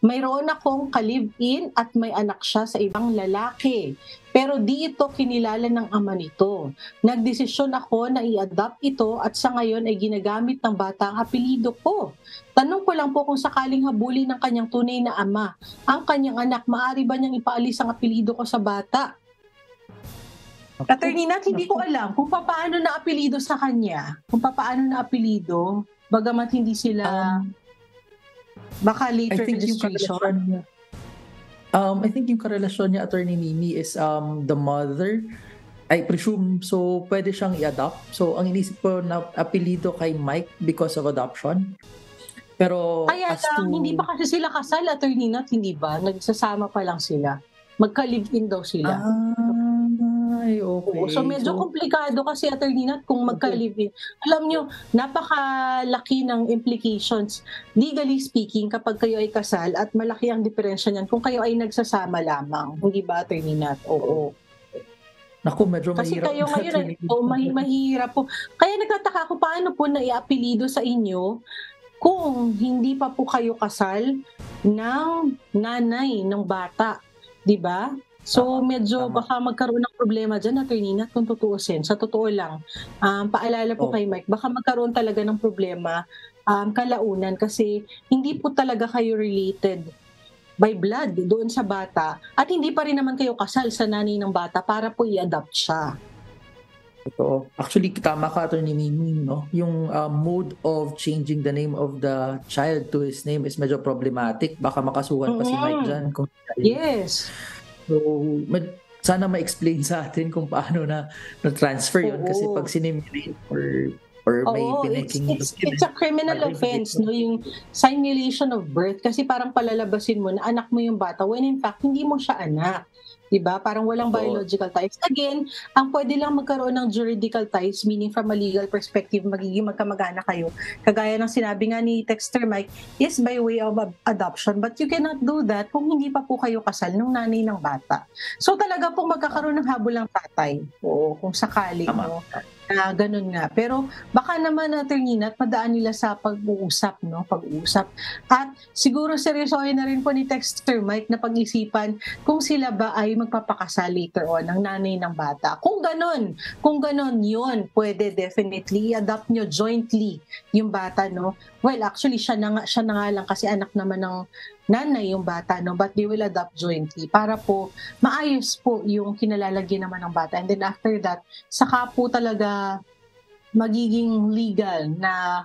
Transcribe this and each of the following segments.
mayroon akong ka-live-in at may anak siya sa ibang lalaki. Pero di ito kinilala ng ama nito. Nagdesisyon ako na i-adopt ito at sa ngayon ay ginagamit ng bata ang apelido ko. Tanong ko lang po kung sakaling habulin ng kanyang tunay na ama, ang kanyang anak, maaari ba niyang ipaalis ang apelido ko sa bata? Attorney Nat, hindi ko alam kung paano na apelido sa kanya. Kung paano na apelido, bagamat hindi sila baka I later think yung registration. karelasyon niya, I think yung karelasyon niya, Attorney Mimi, is the mother. I presume, so pwede siyang i-adopt. So ang inisip ko na apelido kay Mike because of adoption. Pero Kaya as to... lang, hindi pa kasi sila kasal, Attorney Nat, hindi ba? Nagsasama pa lang sila. Magka-live-in daw sila. Ay, okay. Oo, so medyo komplikado kasi, Attorney Nat, kung magka-live-in. Alam nyo, napakalaki ng implications, legally speaking, kapag kayo ay kasal at malaki ang diferensya niyan kung kayo ay nagsasama lamang. Hindi ba, Attorney Nat? Oo. Naku, medyo Kasi mahirap. kayo ngayon, mahirap po. Kaya nagtataka ako paano po naiapelido sa inyo kung hindi pa po kayo kasal ng nanay ng bata. 'Di ba? So medyo baka magkaroon ng problema dyan, Attorney Nat, kung tutuusin. Sa totoo lang, paalala po kay Mike, baka magkaroon talaga ng problema kalaunan kasi hindi po talaga kayo related by blood doon sa bata at hindi pa rin naman kayo kasal sa nanay ng bata para po i-adopt siya. Totoo. Actually, tama ka, Attorney Mimi, no? Yung mode of changing the name of the child to his name is medyo problematic. Baka makasuhan pa si Mike dyan. Yes. So, sana ma-explain sa atin kung paano na transfer yun. Kasi pag sinimulate or may pinaking... It's a criminal offense, no? Yung simulation of birth. Kasi parang palalabasin mo na anak mo yung bata when in fact, hindi mo siya anak. Diba? Parang walang biological ties. Again, ang pwede lang magkaroon ng juridical ties, meaning from a legal perspective, magiging magkamag-anak kayo. Kagaya ng sinabi nga ni Texter Mike, is by way of adoption. But you cannot do that kung hindi pa po kayo kasal ng nanay ng bata. So talaga po magkakaroon ng habol ng tatay. Oo, kung sakali. No? Ganun nga. Pero baka naman, Attorney Nat, madaan nila sa pag-uusap, no? Pag-uusap. At siguro seryosohin na rin po ni Texter Mike na pag-isipan kung sila ba ay magpapakasal later on ng nanay ng bata. Kung ganun, yun, pwede definitely i-adopt nyo jointly yung bata, no? Well, actually, siya na nga lang kasi anak naman ng nanay yung bata, no? But they will adopt jointly para po maayos po yung kinalalagyan naman ng bata. And then after that, saka po talaga magiging legal na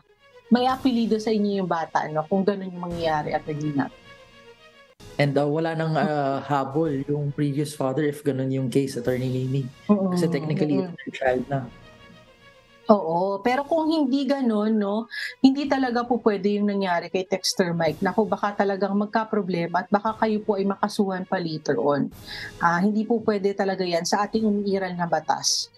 may apelido sa inyo yung bata, no? Kung ganun yung mangyayari at naginap. And wala nang habol yung previous father if ganun yung case, Attorney Mimi. Kasi technically, it's their child na. Oo, pero kung hindi ganun, no, hindi talaga po pwede yung nangyari kay Texter Mike. Naku, baka talagang magka-problema at baka kayo po ay makasuhan pa later on. Hindi po pwede talaga yan sa ating umiiral na batas.